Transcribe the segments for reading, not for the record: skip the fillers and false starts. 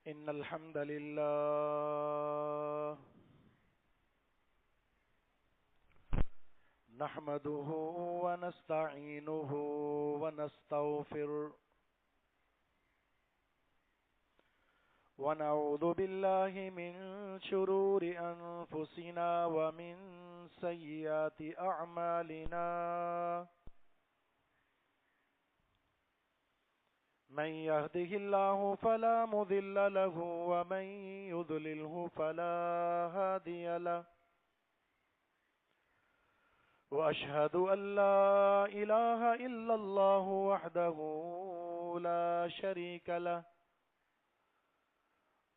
إن الحمد لله نحمده ونستعينه ونستغفره ونعوذ بالله من شرور أنفسنا ومن سيئات أعمالنا من يهده الله فلا مضل له ومن يضلله فلا هادي له وأشهد أن لا إله إلا الله وحده لا شريك له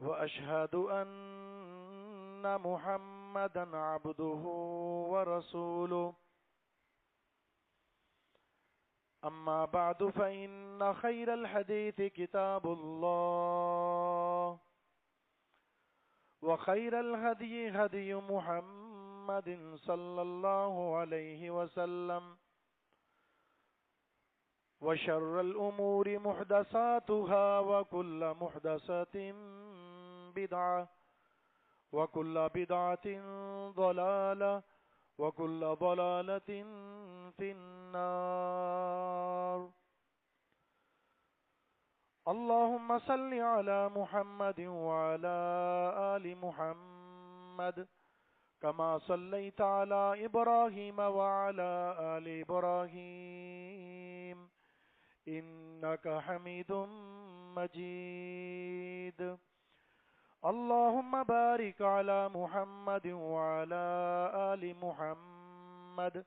وأشهد أن محمدا عبده ورسوله أما بعد فإن خير الحديث كتاب الله وخير الهدي هدي محمد صلى الله عليه وسلم وشر الأمور محدثاتها وكل محدثة بدعة وكل بدعة ضلالة وكل ضلالة في النار. اللهم صل على محمد وعلى آل محمد كما صليت على إبراهيم وعلى آل إبراهيم إنك حميد مجيد. اللهم بارك على محمد وعلى آل محمد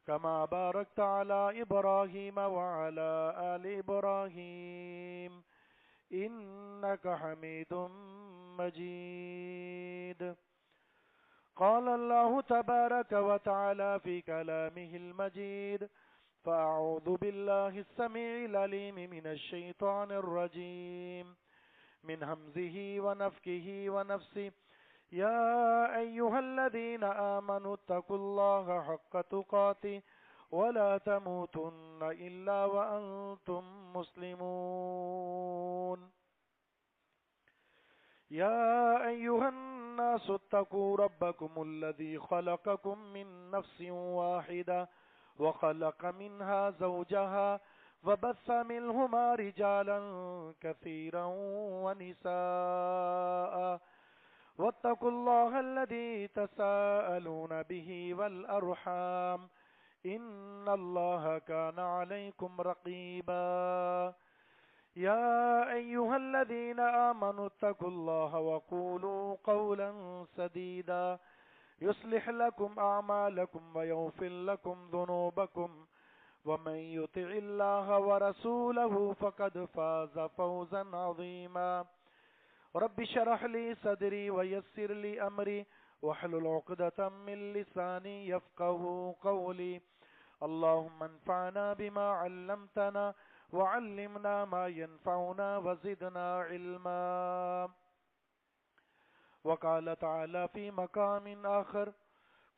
كما باركت على إبراهيم وعلى آل إبراهيم إنك حميد مجيد. قال الله تبارك وتعالى في كلامه المجيد: فأعوذ بالله السميع العليم من الشيطان الرجيم من همزه ونفكه ونفسه. يا أيها الذين آمنوا اتقوا الله حق تقاته ولا تموتن إلا وأنتم مسلمون. يا أيها الناس اتقوا ربكم الذي خلقكم من نفس واحدة وخلق منها زوجها وبث منهما رجالا كثيرا ونساء واتقوا الله الذي تساءلون به والأرحام إن الله كان عليكم رقيبا. يا أيها الذين آمنوا اتقوا الله وقولوا قولا سديدا يصلح لكم أعمالكم ويغفر لكم ذنوبكم ومن يطع الله ورسوله فقد فاز فوزا عظيما. رب اشرح لي صدري ويسر لي أمري واحلل عقدة من لساني يفقهوا قولي. اللهم انفعنا بما علمتنا وعلمنا ما ينفعنا وزدنا علما. وقال تعالى في مقام آخر: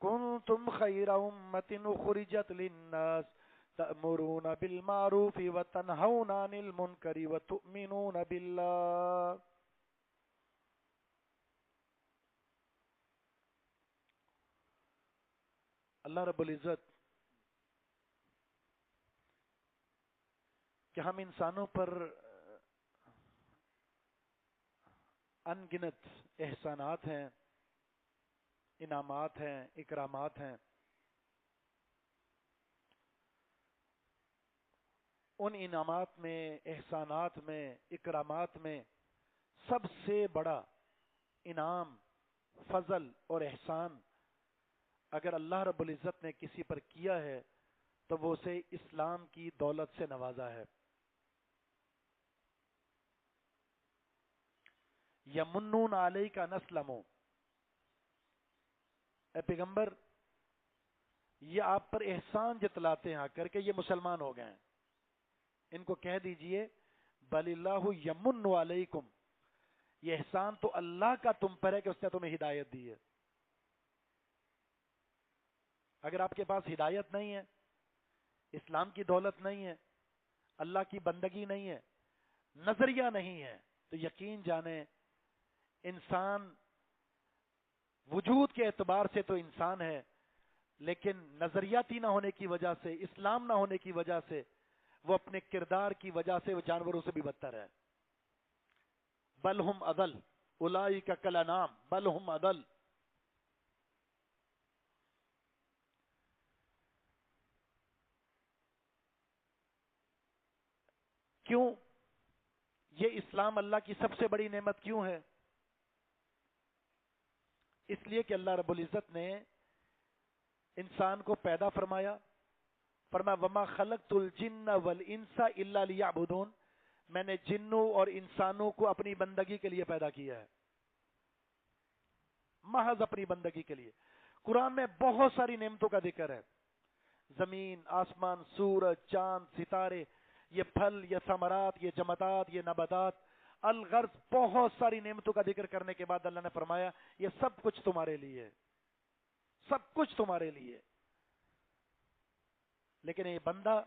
كنتم خير أمة أخرجت للناس تأمرون بالمعروف وتنهون عن المنكر وتؤمنون بالله. اللہ رب العزت کہ ہم انسانوں پر ان گنت احسانات ہیں، انعامات ہیں، اکرامات ہیں. ان انعامات میں، احسانات میں، اکرامات میں سب سے بڑا انعام، فضل اور احسان اگر اللہ رب العزت نے کسی پر کیا ہے تو وہ اسے اسلام کی دولت سے نوازا ہے. یمنون علیک ان اسلموا، اے پیغمبر یہ آپ پر احسان جتلاتے ہیں آ کر کے یہ مسلمان ہو گئے ہیں. ان کو کہہ دیجئے بل اللہ یمن علیکم، یہ احسان تو اللہ کا تم پر ہے کہ اس نے تمہیں ہدایت دی ہے. اگر آپ کے پاس ہدایت نہیں ہے، اسلام کی دولت نہیں ہے، اللہ کی بندگی نہیں ہے، نظریہ نہیں ہے، تو یقین جانیں انسان وجود کے اعتبار سے تو انسان ہے، لیکن نظریاتی نہ ہونے کی وجہ سے، اسلام نہ ہونے کی وجہ سے، وہ اپنے کردار کی وجہ سے وہ جانوروں سے بھی بدتر ہے۔ بل ہم اضل اولئک کالانعام بل ہم اضل۔ کیوں؟ یہ اسلام اللہ کی سب سے بڑی نعمت کیوں ہے؟ اس لیے کہ اللہ رب العزت نے انسان کو پیدا فرمایا، فرمایا وما خلقت الجن والانس الا لیعبدون، میں نے جنوں اور انسانوں کو اپنی بندگی کے لیے پیدا کیا ہے، محض اپنی بندگی کے لیے۔ قرآن میں بہت ساری نعمتوں کا ذکر ہے، زمین، آسمان، سورج، چاند، ستارے، یہ پھل، یہ ثمرات، یہ جمادات، یہ نباتات، الغرض بہت ساری نعمتوں کا ذکر کرنے کے بعد اللہ نے فرمایا یہ سب کچھ تمہارے لیے ہے، سب کچھ تمہارے لیے۔ لیکن یہ بندہ،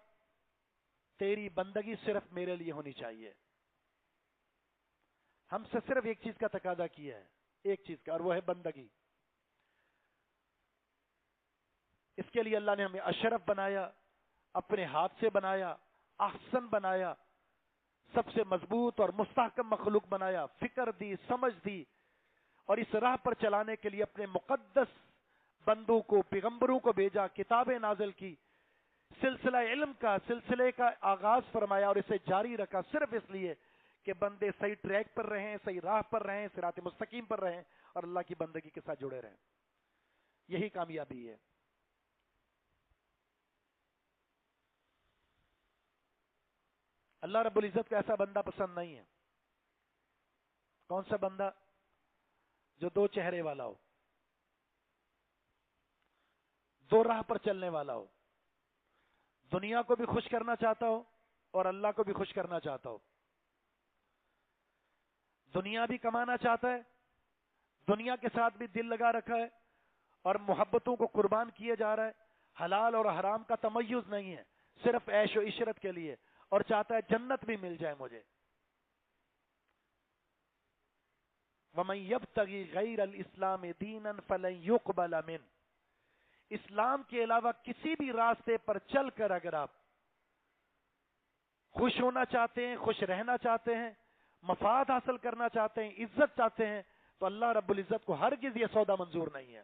تیری بندگی صرف میرے لیے ہونی چاہیے۔ ہم سے صرف ایک چیز کا تقاضا کیا ہے، ایک چیز کا، اور وہ ہے بندگی۔ اس کے لیے اللہ نے ہمیں اشرف بنایا، اپنے ہاتھ سے بنایا، احسن بنایا، سب سے مضبوط اور مستحکم مخلوق بنایا، فکر دی، سمجھ دی، اور اس راہ پر چلانے کے لیے اپنے مقدس بندوں کو، پیغمبروں کو بھیجا، کتابیں نازل کی، سلسلہ علم کا، سلسلے کا آغاز فرمایا اور اسے جاری رکھا، صرف اس لیے کہ بندے صحیح ٹریک پر رہیں، صحیح راہ پر رہیں، صراط مستقیم پر رہیں اور اللہ کی بندگی کے ساتھ جڑے رہیں۔ یہی کامیابی ہے۔ اللہ رب العزت کو ایسا بندہ پسند نہیں ہے۔ کون سا بندہ؟ جو دو چہرے والا ہو، دو راہ پر چلنے والا ہو، دنیا کو بھی خوش کرنا چاہتا ہو اور اللہ کو بھی خوش کرنا چاہتا ہو، دنیا بھی کمانا چاہتا ہے، دنیا کے ساتھ بھی دل لگا رکھا ہے اور محبتوں کو قربان کیے جا رہا ہے، حلال اور حرام کا تمیز نہیں ہے، صرف عیش و عشرت کے لیے، اور چاہتا ہے جنت بھی مل جائے مجھے۔ وَمَن يَبْتَغِي غَيْرَ الْإِسْلَامِ دِينًا فَلَن يُقْبَلَ مِنْهُ، اسلام کے علاوہ کسی بھی راستے پر چل کر اگر آپ خوش ہونا چاہتے ہیں، خوش رہنا چاہتے ہیں، مفاد حاصل کرنا چاہتے ہیں، عزت چاہتے ہیں، تو اللہ رب العزت کو ہرگز یہ سودا منظور نہیں ہے۔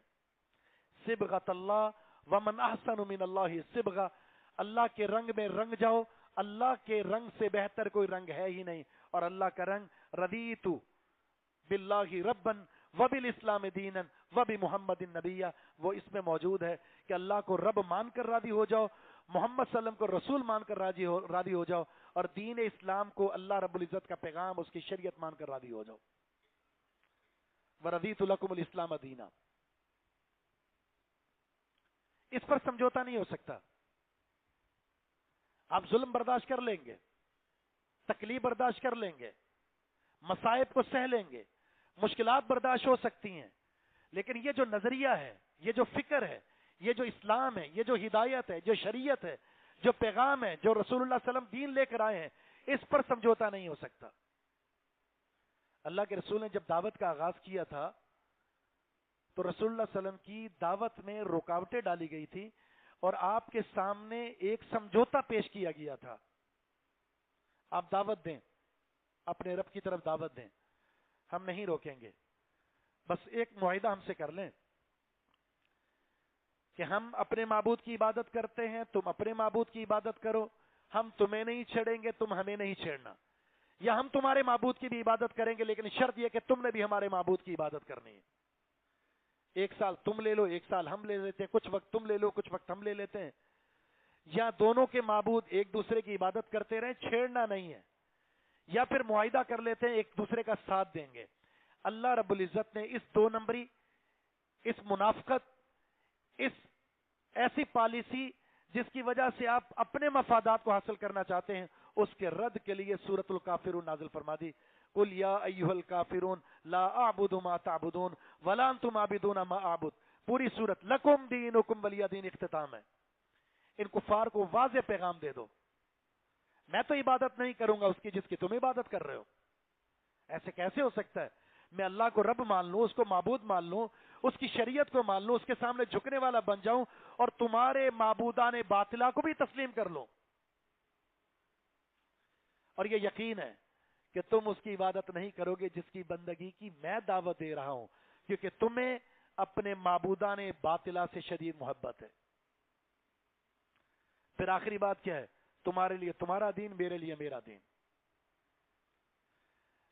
صبغۃ اللہ ومن احسن من اللہ صبغہ، اللہ کے رنگ میں رنگ جاؤ، اللہ کے رنگ سے بہتر کوئی رنگ ہے ہی نہیں، اور اللہ کا رنگ رضیت باللہ ربا وبالاسلام دینا وبمحمد نبیا، وہ اس میں موجود ہے کہ اللہ کو رب مان کر راضی ہو جاؤ، محمد صلی اللہ علیہ وسلم کو رسول مان کر راضی ہو جاؤ، اور دین اسلام کو اللہ رب العزت کا پیغام، اس کی شریعت مان کر راضی ہو جاؤ۔ وَرَضِيتُ لَكُمُ الْإِسْلَامَ دِينًا، اس پر سمجھوتا نہیں ہو سکتا۔ آپ ظلم برداشت کر لیں گے، تکلیف برداشت کر لیں گے، مصائب کو سہ لیں گے، مشکلات برداشت ہو سکتی ہیں، لیکن یہ جو نظریہ ہے، یہ جو فکر ہے، یہ جو اسلام ہے، یہ جو ہدایت ہے، جو شریعت ہے، جو پیغام ہے، جو رسول اللہ صلی اللہ علیہ وسلم دین لے کر آئے ہیں، اس پر سمجھوتا نہیں ہو سکتا۔ اللہ کے رسول نے جب دعوت کا آغاز کیا تھا تو رسول اللہ صلی اللہ علیہ وسلم کی دعوت میں رکاوٹیں ڈالی گئی تھی، اور آپ کے سامنے ایک سمجھوتا پیش کیا گیا تھا۔ آپ دعوت دیں، اپنے رب کی طرف دعوت دیں، ہم نہیں روکیں گے، بس ایک معاہدہ ہم سے کر لیں کہ ہم اپنے معبود کی عبادت کرتے ہیں، تم اپنے معبود کی عبادت کرو، ہم تمہیں نہیں چھیڑیں گے، تم ہمیں نہیں چھیڑنا، یا ہم تمہارے معبود کی بھی عبادت کریں گے، لیکن شرط یہ کہ تم نے بھی ہمارے معبود کی عبادت کرنی ہے۔ ایک سال تم لے لو، ایک سال ہم لے لیتے ہیں، کچھ وقت تم لے لو، کچھ وقت ہم لے لیتے ہیں، یا دونوں کے معبود ایک دوسرے کی عبادت کرتے رہیں، چھیڑنا نہیں ہے، یا پھر معاہدہ کر لیتے ہیں ایک دوسرے کا ساتھ دیں گے۔ اللہ رب العزت نے اس دو نمبری، اس منافقت، اس ایسی پالیسی جس کی وجہ سے آپ اپنے مفادات کو حاصل کرنا چاہتے ہیں، اس کے رد کے لیے سورۃ الکافرون نازل فرما دی۔ قل یا ایھا الکافرون لا اعبد ما تعبدون ولا انتم عابدون ما اعبد، پوری سورت لکم دینکم ولی دین اختتام ہے۔ ان کفار کو واضح پیغام دے دو، میں تو عبادت نہیں کروں گا اس کی جس کی تم عبادت کر رہے ہو، ایسے کیسے ہو سکتا ہے؟ میں اللہ کو رب مان لوں، اس کو معبود مان لوں، اس کی شریعت کو مان لوں، اس کے سامنے جھکنے والا بن جاؤں، اور تمہارے معبودان باطلہ کو بھی تسلیم کر لوں، اور یہ یقین ہے کہ تم اس کی عبادت نہیں کرو گے جس کی بندگی کی میں دعوت دے رہا ہوں، کیونکہ تمہیں اپنے معبودان باطلہ سے شدید محبت ہے۔ پھر آخری بات کیا ہے؟ تمہارے لیے تمہارا دین، میرے لیے میرا دین۔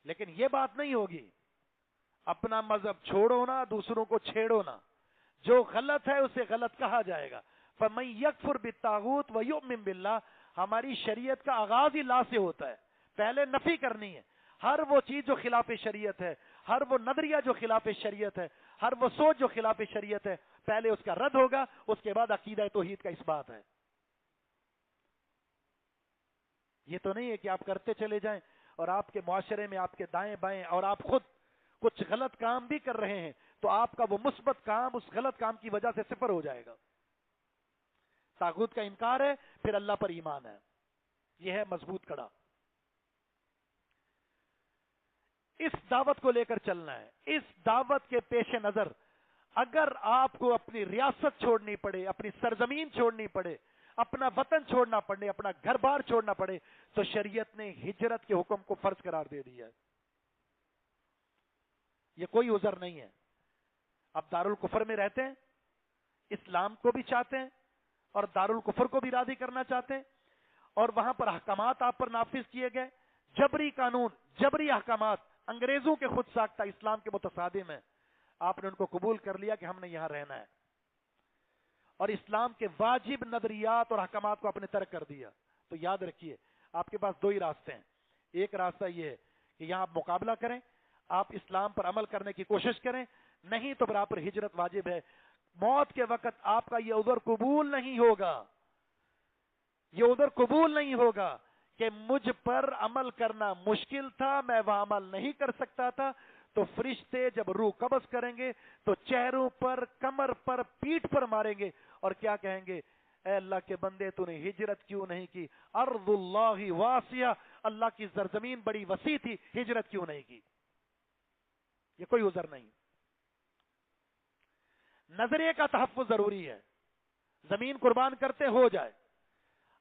لیکن یہ بات نہیں ہوگی اپنا مذہب چھوڑو نا، دوسروں کو چھیڑو نا، جو غلط ہے اسے غلط کہا جائے گا۔ فَمَن يَكْفُرْ بِالطَّاغُوتِ وَيُؤْمِن بِاللَّهِ، ہماری شریعت کا آغاز ہی لا سے ہوتا ہے، پہلے نفی کرنی ہے۔ ہر وہ چیز جو خلاف شریعت ہے، ہر وہ نظریہ جو خلاف شریعت ہے، ہر وہ سوچ جو خلاف شریعت ہے، پہلے اس کا رد ہوگا، اس کے بعد عقیدہ توحید کا اس بات ہے۔ یہ تو نہیں ہے کہ آپ کرتے چلے جائیں اور آپ کے معاشرے میں آپ کے دائیں بائیں اور آپ خود کچھ غلط کام بھی کر رہے ہیں تو آپ کا وہ مثبت کام اس غلط کام کی وجہ سے صفر ہو جائے گا۔ طاغوت کا انکار ہے، پھر اللہ پر ایمان ہے، یہ ہے مضبوط کڑا۔ اس دعوت کو لے کر چلنا ہے۔ اس دعوت کے پیش نظر اگر آپ کو اپنی ریاست چھوڑنی پڑے، اپنی سرزمین چھوڑنی پڑے، اپنا وطن چھوڑنا پڑے، اپنا گھر بار چھوڑنا پڑے، تو شریعت نے ہجرت کے حکم کو فرض قرار دے دیا ہے۔ یہ کوئی عذر نہیں ہے۔ اب دارالکفر میں رہتے ہیں، اسلام کو بھی چاہتے ہیں اور دارالکفر کو بھی راضی کرنا چاہتے ہیں، اور وہاں پر احکامات آپ پر نافذ کیے گئے، جبری قانون، جبری احکامات انگریزوں کے خود ساختہ اسلام کے متصادم ہیں۔ آپ نے ان کو قبول کر لیا کہ ہم نے یہاں رہنا ہے، اور اسلام کے واجب نظریات اور احکامات کو آپ نے ترک کر دیا۔ تو یاد رکھیے آپ کے پاس دو ہی راستے ہیں۔ ایک راستہ یہ ہے کہ یہاں آپ مقابلہ کریں، آپ اسلام پر عمل کرنے کی کوشش کریں، نہیں تو پھر آپ پر ہجرت واجب ہے۔ موت کے وقت آپ کا یہ عذر قبول نہیں ہوگا، یہ عذر قبول نہیں ہوگا کہ مجھ پر عمل کرنا مشکل تھا، میں وہاں عمل نہیں کر سکتا تھا۔ تو فرشتے جب روح قبض کریں گے تو چہروں پر، کمر پر، پیٹھ پر ماریں گے اور کیا کہیں گے؟ اے اللہ کے بندے، تو نے ہجرت کیوں نہیں کی؟ ارض اللہ واسعہ، اللہ کی سرزمین بڑی وسیع تھی، ہجرت کیوں نہیں کی؟ یہ کوئی عذر نہیں۔ نظریے کا تحفظ ضروری ہے۔ زمین قربان کرتے ہو جائے،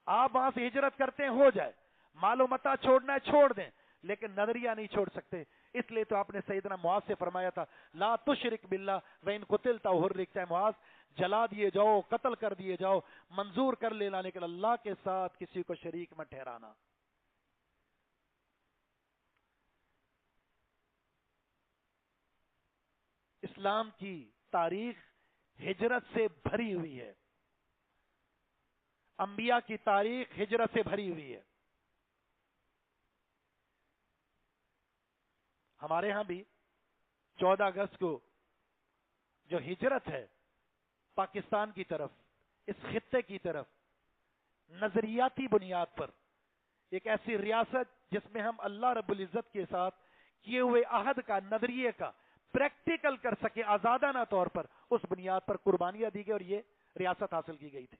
آپ وہاں سے ہجرت کرتے ہو جائے، مال و متاع چھوڑنا ہے چھوڑ دیں، لیکن نظریہ نہیں چھوڑ سکتے۔ اس لیے تو آپ نے سیدنا معاذ سے فرمایا تھا لا تشرک باللہ وان قتلت او حرقت، معاذ جلا دیے جاؤ، قتل کر دیے جاؤ، منظور کر لینا، لیکن اللہ کے ساتھ کسی کو شریک مت ٹھہرانا۔ اسلام کی تاریخ ہجرت سے بھری ہوئی ہے، انبیاء کی تاریخ ہجرت سے بھری ہوئی ہے۔ ہمارے ہاں بھی 14 اگست کو جو ہجرت ہے پاکستان کی طرف، اس خطے کی طرف، نظریاتی بنیاد پر، ایک ایسی ریاست جس میں ہم اللہ رب العزت کے ساتھ کیے ہوئے عہد کا، نظریے کا پریکٹیکل کر سکے آزادانہ طور پر، اس بنیاد پر قربانیاں دی گئی اور یہ ریاست حاصل کی گئی تھی،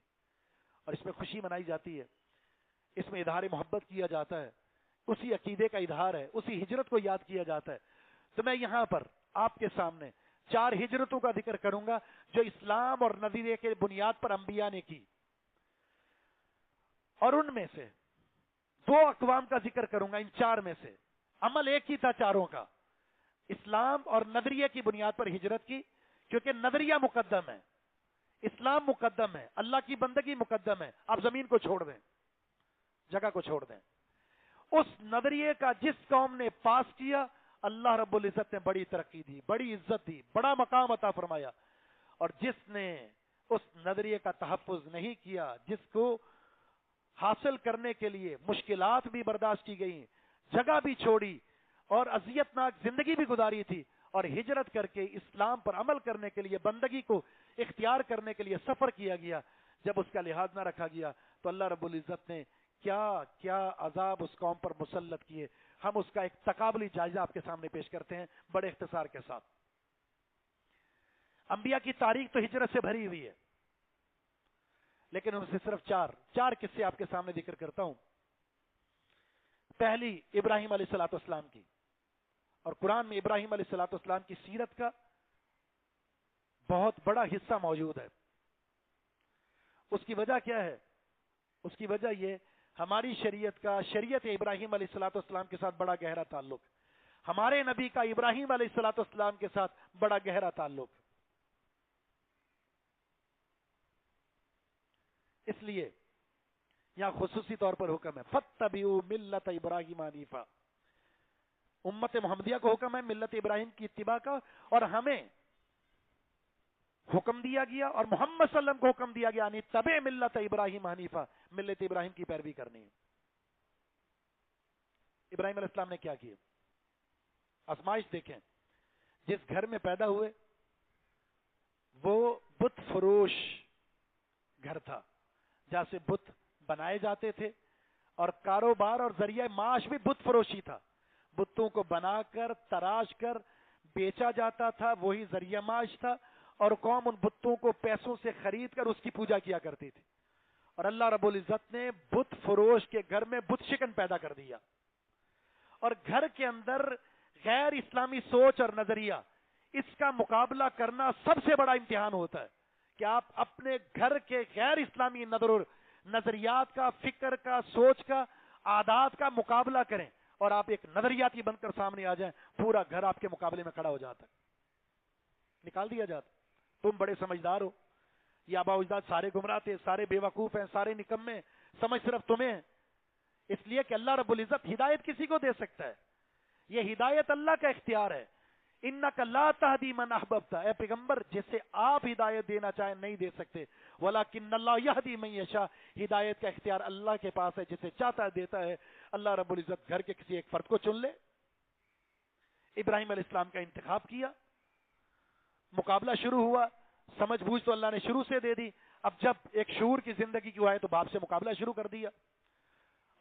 اور اس میں خوشی منائی جاتی ہے، اس میں اظہار محبت کیا جاتا ہے، اسی عقیدے کا اظہار ہے، اسی ہجرت کو یاد کیا جاتا ہے۔ تو میں یہاں پر آپ کے سامنے 4 ہجرتوں کا ذکر کروں گا جو اسلام اور نظریے کے بنیاد پر انبیاء نے کی، اور ان میں سے 2 اقوام کا ذکر کروں گا۔ ان 4 میں سے عمل ایک ہی تھا چاروں کا، اسلام اور نظریے کی بنیاد پر ہجرت کی، کیونکہ نظریہ مقدم ہے، اسلام مقدم ہے، اللہ کی بندگی مقدم ہے۔ آپ زمین کو چھوڑ دیں، جگہ کو چھوڑ دیں، اس نظریے کا جس قوم نے پاس کیا، اللہ رب العزت نے بڑی ترقی دی، بڑی عزت دی، بڑا مقام عطا فرمایا، اور جس نے اس نظریے کا تحفظ نہیں کیا، جس کو حاصل کرنے کے لیے مشکلات بھی برداشت کی گئی، جگہ بھی چھوڑی اور اذیت ناک زندگی بھی گزاری تھی، اور ہجرت کر کے اسلام پر عمل کرنے کے لیے، بندگی کو اختیار کرنے کے لیے سفر کیا گیا، جب اس کا لحاظ نہ رکھا گیا تو اللہ رب العزت نے کیا کیا عذاب اس قوم پر مسلط کیے۔ ہم اس کا ایک تقابلی جائزہ آپ کے سامنے پیش کرتے ہیں بڑے اختصار کے ساتھ۔ انبیاء کی تاریخ تو ہجرت سے بھری ہوئی ہے، لیکن ان سے صرف چار قصے آپ کے سامنے ذکر کرتا ہوں۔ پہلی ابراہیم علیہ الصلوۃ والسلام کی، اور قرآن میں ابراہیم علیہ الصلوۃ والسلام کی سیرت کا بہت بڑا حصہ موجود ہے۔ اس کی وجہ کیا ہے؟ اس کی وجہ یہ ہماری شریعت کا شریعت ابراہیم علیہ الصلوۃ والسلام کے ساتھ بڑا گہرا تعلق، ہمارے نبی کا ابراہیم علیہ الصلوۃ والسلام کے ساتھ بڑا گہرا تعلق۔ اس لیے یہاں خصوصی طور پر حکم ہے فَاتَّبِعُوا مِلَّةَ ابراہیم حنیفا، امت محمدیہ کو حکم ہے ملت ابراہیم کی اتباع کا، اور ہمیں حکم دیا گیا اور محمد صلی اللہ علیہ وسلم کو حکم دیا گیا یعنی تبع ملت ابراہیم حنیفا، ملت ابراہیم کی پیروی کرنی ہے۔ ابراہیم علیہ السلام نے کیا کیا؟ آزمائش دیکھیں، جس گھر میں پیدا ہوئے وہ بت فروش گھر تھا، جہاں سے بت بنائے جاتے تھے، اور کاروبار اور ذریعہ معاش بھی بت فروشی تھا، بتوں کو بنا کر تراش کر بیچا جاتا تھا، وہی ذریعہ معاش تھا، اور قوم ان بتوں کو پیسوں سے خرید کر اس کی پوجا کیا کرتی تھی۔ اور اللہ رب العزت نے بت فروش کے گھر میں بت شکن پیدا کر دیا، اور گھر کے اندر غیر اسلامی سوچ اور نظریہ، اس کا مقابلہ کرنا سب سے بڑا امتحان ہوتا ہے کہ آپ اپنے گھر کے غیر اسلامی نظریات کا، فکر کا، سوچ کا، عادات کا مقابلہ کریں، اور آپ ایک نظریاتی بن کر سامنے آ جائیں، پورا گھر آپ کے مقابلے میں کھڑا ہو جاتا ہے، نکال دیا جاتا۔ تم بڑے سمجھدار ہو، یہ آبا اجداد سارے گمراہ تھے، سارے بے وقوف ہیں، سارے نکمے، سمجھ صرف تمہیں ہے۔ اس لیے کہ اللہ رب العزت ہدایت کسی کو دے سکتا ہے، یہ ہدایت اللہ کا اختیار ہے۔ انک لا تہدی من احببت، اے پیغمبر جسے آپ ہدایت دینا چاہیں نہیں دے سکتے، ولکن اللہ یہدی من یشاء، ہدایت کا اختیار اللہ کے پاس ہے، جسے چاہتا ہے دیتا ہے۔ اللہ رب العزت گھر کے کسی ایک فرد کو چن لے۔ ابراہیم علیہ السلام کا انتخاب کیا، مقابلہ شروع ہوا، سمجھ بوجھ تو اللہ نے شروع سے دے دی، اب جب ایک شعور کی زندگی کی آئے تو باپ سے مقابلہ شروع کر دیا،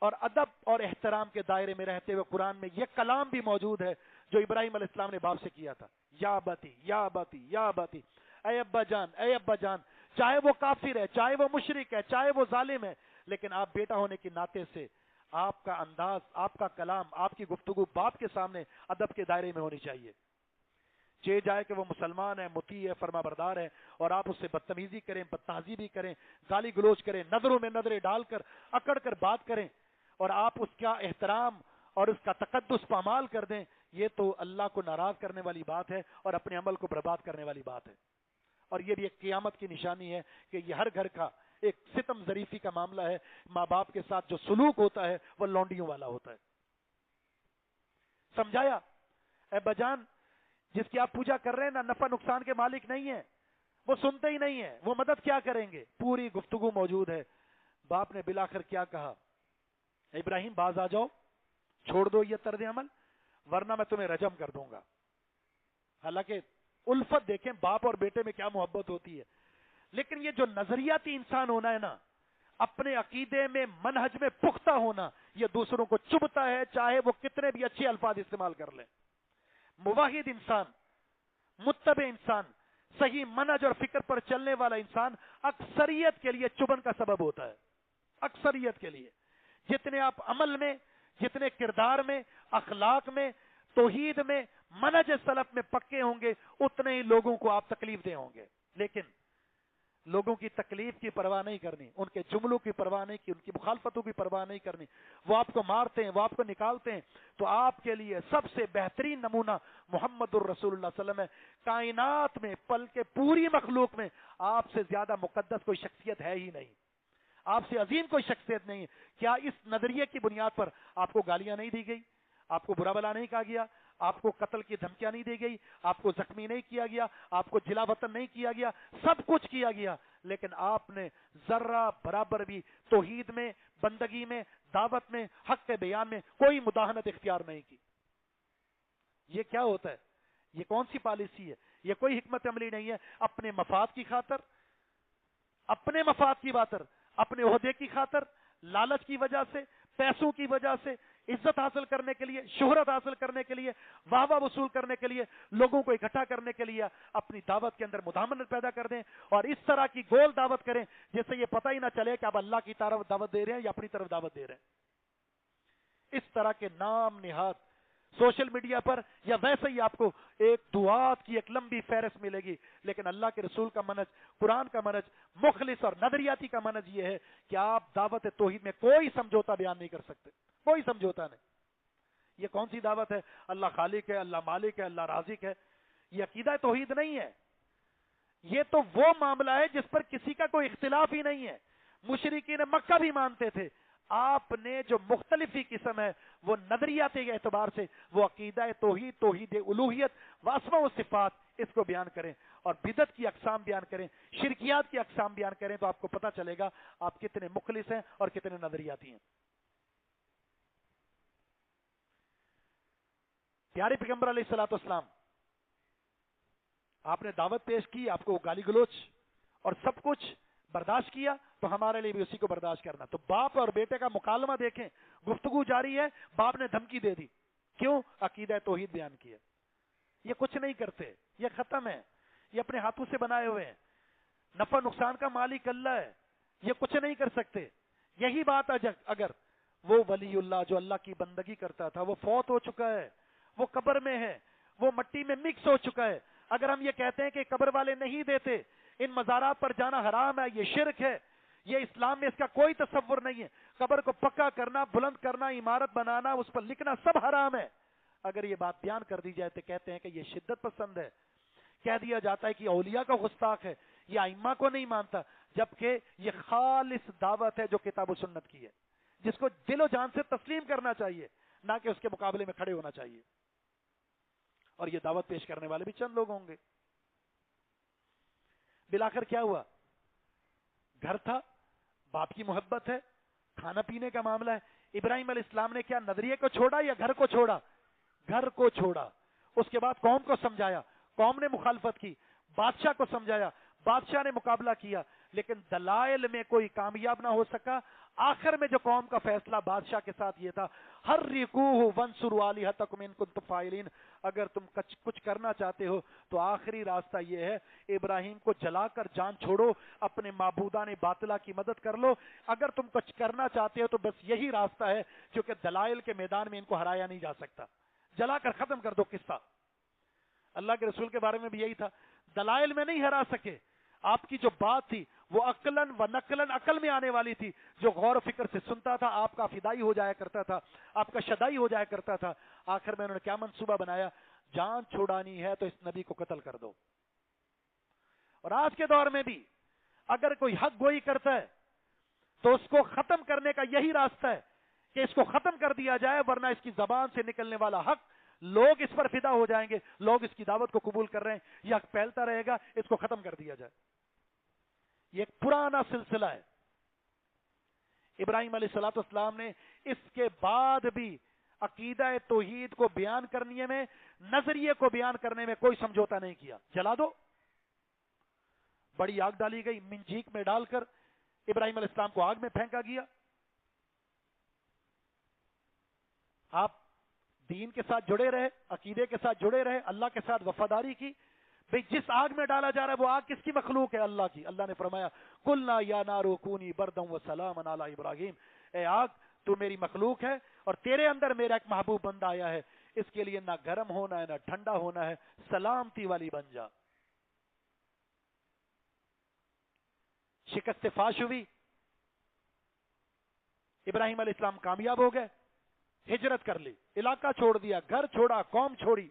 اور ادب اور احترام کے دائرے میں رہتے ہوئے قرآن میں یہ کلام بھی موجود ہے جو ابراہیم علیہ السلام نے باپ سے کیا تھا، یا باتی یا باتی یا باتی، اے ابا جان اے ابا جان، چاہے وہ کافر ہے، چاہے وہ مشرک ہے، چاہے وہ ظالم ہے، لیکن آپ بیٹا ہونے کے ناطے سے آپ کا انداز، آپ کا کلام، آپ کی گفتگو باپ کے سامنے ادب کے دائرے میں ہونی چاہیے۔ چاہے جائے کہ وہ مسلمان ہے، مطیع ہے، فرما بردار ہے، اور آپ اس سے بدتمیزی کریں، بدتہذیبی کریں، گالی گلوچ کریں، نظروں میں نظریں ڈال کر اکڑ کر بات کریں، اور آپ اس کا احترام اور اس کا تقدس پامال کر دیں، یہ تو اللہ کو ناراض کرنے والی بات ہے اور اپنے عمل کو برباد کرنے والی بات ہے۔ اور یہ بھی ایک قیامت کی نشانی ہے کہ یہ ہر گھر کا ایک ستم ظریفی کا معاملہ ہے، ماں باپ کے ساتھ جو سلوک ہوتا ہے وہ لونڈیوں والا ہوتا ہے۔ سمجھایا؟ اے بجان، جس کی آپ پوجا کر رہے ہیں نا، نفع نقصان کے مالک نہیں ہیں، وہ سنتے ہی نہیں ہیں، وہ مدد کیا کریں گے؟ پوری گفتگو موجود ہے۔ باپ نے بلاخر کیا کہا؟ ابراہیم باز آ جاؤ، چھوڑ دو یہ طرز عمل، ورنہ میں تمہیں رجم کر دوں گا۔ حالانکہ الفت دیکھیں، باپ اور بیٹے میں کیا محبت ہوتی ہے، لیکن یہ جو نظریاتی انسان ہونا ہے نا، اپنے عقیدے میں، منہج میں پختہ ہونا، یہ دوسروں کو چبھتا ہے، چاہے وہ کتنے بھی اچھے الفاظ استعمال کر لیں۔ موحد انسان، متبع انسان، صحیح منہج اور فکر پر چلنے والا انسان اکثریت کے لیے چبھن کا سبب ہوتا ہے۔ اکثریت کے لیے جتنے آپ عمل میں، جتنے کردار میں، اخلاق میں، توحید میں، منہج سلف میں پکے ہوں گے، اتنے ہی لوگوں کو آپ تکلیف دے ہوں گے۔ لیکن لوگوں کی تکلیف کی پرواہ نہیں کرنی، ان کے جملوں کی پرواہ نہیں کی، ان کی مخالفتوں کی پرواہ نہیں کرنی، وہ آپ کو مارتے ہیں، وہ آپ کو نکالتے ہیں، تو آپ کے لیے سب سے بہترین نمونہ محمد الرسول اللہ صلی اللہ علیہ وسلم ہے۔ کائنات میں، پل کے پوری مخلوق میں آپ سے زیادہ مقدس کوئی شخصیت ہے ہی نہیں، آپ سے عظیم کوئی شخصیت نہیں ہے۔ کیا اس نظریے کی بنیاد پر آپ کو گالیاں نہیں دی گئی، آپ کو برا بلا نہیں کہا گیا، آپ کو قتل کی دھمکیاں نہیں دی گئی، آپ کو زخمی نہیں کیا گیا، آپ کو جلا وطن نہیں کیا گیا؟ سب کچھ کیا گیا، لیکن آپ نے ذرہ برابر بھی توحید میں، بندگی میں، دعوت میں، حق کے بیان میں کوئی مداہنت اختیار نہیں کی۔ یہ کیا ہوتا ہے؟ یہ کون سی پالیسی ہے؟ یہ کوئی حکمت عملی نہیں ہے۔ اپنے مفاد کی خاطر، اپنے مفاد کی خاطر، اپنے عہدے کی خاطر، لالچ کی وجہ سے، پیسوں کی وجہ سے، عزت حاصل کرنے کے لیے، شہرت حاصل کرنے کے لیے، واہ واہ وصول کرنے کے لیے، لوگوں کو اکٹھا کرنے کے لیے اپنی دعوت کے اندر مداہنت پیدا کر دیں، اور اس طرح کی گول دعوت کریں جس سے یہ پتہ ہی نہ چلے کہ آپ اللہ کی طرف دعوت دے رہے ہیں یا اپنی طرف دعوت دے رہے ہیں۔ اس طرح کے نام نہاد سوشل میڈیا پر یا ویسے ہی آپ کو ایک دعات کی ایک لمبی فہرست ملے گی، لیکن اللہ کے رسول کا منہج، قرآن کا منہج، مخلص اور نظریاتی کا منہج یہ ہے کہ آپ دعوت توحید میں کوئی سمجھوتا بیان نہیں کر سکتے، کوئی سمجھوتا نہیں۔ یہ کون سی دعوت ہے؟ اللہ خالق ہے، اللہ مالک ہے، اللہ رازق ہے، یہ عقیدہ توحید نہیں ہے۔ یہ تو وہ معاملہ ہے جس پر کسی کا کوئی اختلاف ہی نہیں ہے، مشرکین مکہ بھی مانتے تھے۔ آپ نے جو مختلفی قسم ہے وہ نظریاتی اعتبار سے وہ عقیدہ توحید، توحید الوہیت واسماء و صفات، اس کو بیان کریں اور بدعت کی اقسام بیان کریں، شرکیات کی اقسام بیان کریں، تو آپ کو پتہ چلے گا آپ کتنے مخلص ہیں اور کتنے نظریاتی ہیں۔ پیارے پیغمبر علیہ الصلوۃ والسلام، آپ نے دعوت پیش کی، آپ کو گالی گلوچ اور سب کچھ برداشت کیا، تو ہمارے لیے بھی اسی کو برداشت کرنا۔ تو باپ اور بیٹے کا مکالمہ دیکھیں، گفتگو جاری ہے، باپ نے دھمکی دے دی، کیوں؟ عقیدہ توحید بیان کیا۔ یہ کچھ نہیں کرتے، یہ ختم ہے، یہ اپنے ہاتھوں سے بنائے ہوئے ہیں، نفع نقصان کا مالک اللہ ہے، یہ کچھ نہیں کر سکتے۔ یہی بات اگر وہ ولی اللہ جو اللہ کی بندگی کرتا تھا وہ فوت ہو چکا ہے، وہ قبر میں ہے، وہ مٹی میں مکس ہو چکا ہے، اگر ہم یہ کہتے ہیں کہ قبر والے نہیں دیتے، ان مزارات پر جانا حرام ہے، یہ شرک ہے، یہ اسلام میں اس کا کوئی تصور نہیں ہے، قبر کو پکا کرنا، بلند کرنا، عمارت بنانا، اس پر لکھنا سب حرام ہے، اگر یہ بات بیان کر دی جائے تو کہتے ہیں کہ یہ شدت پسند ہے، کہہ دیا جاتا ہے کہ اولیاء کا گستاخ ہے، یہ ائمہ کو نہیں مانتا، جبکہ یہ خالص دعوت ہے جو کتاب و سنت کی ہے، جس کو دل و جان سے تسلیم کرنا چاہیے، نہ کہ اس کے مقابلے میں کھڑے ہونا چاہیے۔ اور یہ دعوت پیش کرنے والے بھی چند لوگ ہوں گے۔ بالآخر کیا ہوا؟ گھر تھا، باپ کی محبت ہے، کھانا پینے کا معاملہ ہے۔ ابراہیم علیہ السلام نے کیا نظریے کو چھوڑا یا گھر کو چھوڑا؟ گھر کو چھوڑا۔ اس کے بعد قوم کو سمجھایا، قوم نے مخالفت کی، بادشاہ کو سمجھایا، بادشاہ نے مقابلہ کیا، لیکن دلائل میں کوئی کامیاب نہ ہو سکا۔ آخر میں جو قوم کا فیصلہ بادشاہ کے ساتھ یہ تھا، حرقوہ وانصروا آلہتکم ان کنتم فاعلین، اگر تم کچھ کرنا چاہتے ہو تو آخری راستہ یہ ہے، ابراہیم کو جلا کر جان چھوڑو، اپنے معبودان باطلہ کی مدد کر لو۔ اگر تم کچھ کرنا چاہتے ہو تو بس یہی راستہ ہے، کیونکہ دلائل کے میدان میں ان کو ہرایا نہیں جا سکتا، جلا کر ختم کر دو قصہ۔ اللہ کے رسول کے بارے میں بھی یہی تھا، دلائل میں نہیں ہرا سکے، آپ کی جو بات تھی وہ عقلاً و نقلاً عقل میں آنے والی تھی، جو غور و فکر سے سنتا تھا آپ کا فدائی ہو جایا کرتا تھا، آپ کا شدائی ہو جایا کرتا تھا۔ آخر میں انہوں نے کیا منصوبہ بنایا؟ جان چھڑانی ہے تو اس نبی کو قتل کر دو۔ اور آج کے دور میں بھی اگر کوئی حق گوئی کرتا ہے تو اس کو ختم کرنے کا یہی راستہ ہے کہ اس کو ختم کر دیا جائے، ورنہ اس کی زبان سے نکلنے والا حق لوگ اس پر فدا ہو جائیں گے، لوگ اس کی دعوت کو قبول کر رہے ہیں، یہ حق پھیلتا رہے گا، اس کو ختم کر دیا جائے۔ یہ ایک پرانا سلسلہ ہے۔ ابراہیم علیہ الصلوۃ والسلام نے اس کے بعد بھی عقیدہ توحید کو بیان کرنے میں، نظریے کو بیان کرنے میں کوئی سمجھوتا نہیں کیا۔ جلا دو، بڑی آگ ڈالی گئی، منجیک میں ڈال کر ابراہیم علیہ السلام کو آگ میں پھینکا گیا۔ آپ دین کے ساتھ جڑے رہے، عقیدے کے ساتھ جڑے رہے، اللہ کے ساتھ وفاداری کی۔ بھئی جس آگ میں ڈالا جا رہا ہے وہ آگ کس کی مخلوق ہے؟ اللہ کی۔ اللہ نے فرمایا قُلْنَا يَا نَارُ كُونِي بَرْدًا وَسَلَامًا عَلَىٰ ابراہیم، اے آگ تو میری مخلوق ہے اور تیرے اندر میرا ایک محبوب بندہ آیا ہے، اس کے لیے نہ گرم ہونا ہے نہ ٹھنڈا ہونا ہے، سلامتی والی بن جا۔ شکست فاش ہوئی، ابراہیم علیہ السلام کامیاب ہو گئے، ہجرت کر لی، علاقہ چھوڑ دیا، گھر چھوڑا، قوم چھوڑی،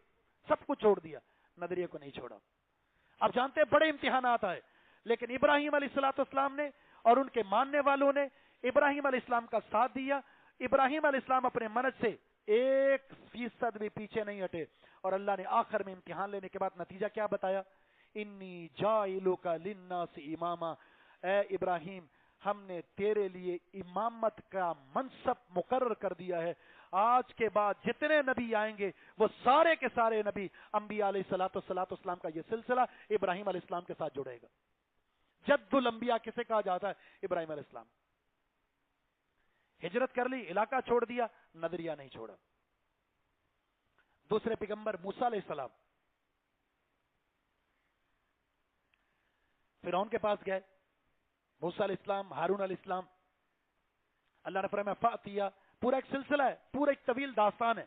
سب کچھ چھوڑ دیا، نظریے کو نہیں چھوڑا۔ آپ جانتے ہیں بڑے امتحانات آئے، لیکن ابراہیم علیہ السلام نے اور ان کے ماننے والوں نے ابراہیم علیہ السلام کا ساتھ دیا۔ ابراہیم علیہ السلام اپنے منہج سے 1% بھی پیچھے نہیں ہٹے، اور اللہ نے آخر میں امتحان لینے کے بعد نتیجہ کیا بتایا؟ انی جاعلک للناس اماما، اے ابراہیم ہم نے تیرے لیے امامت کا منصب مقرر کر دیا ہے، آج کے بعد جتنے نبی آئیں گے وہ سارے کے سارے نبی، انبیاء علیہ السلام کا یہ سلسلہ ابراہیم علیہ السلام کے ساتھ جڑے گا۔ جد الانبیاء کسے کہا جاتا ہے؟ ابراہیم علیہ السلام۔ ہجرت کر لی، علاقہ چھوڑ دیا، نظریہ نہیں چھوڑا۔ دوسرے پیغمبر موسیٰ علیہ السلام فرعون کے پاس گئے، موسیٰ علیہ السلام، ہارون علیہ السلام، اللہ نے فرمایا فأتیا، پورا ایک سلسلہ ہے، پورا ایک طویل داستان ہے۔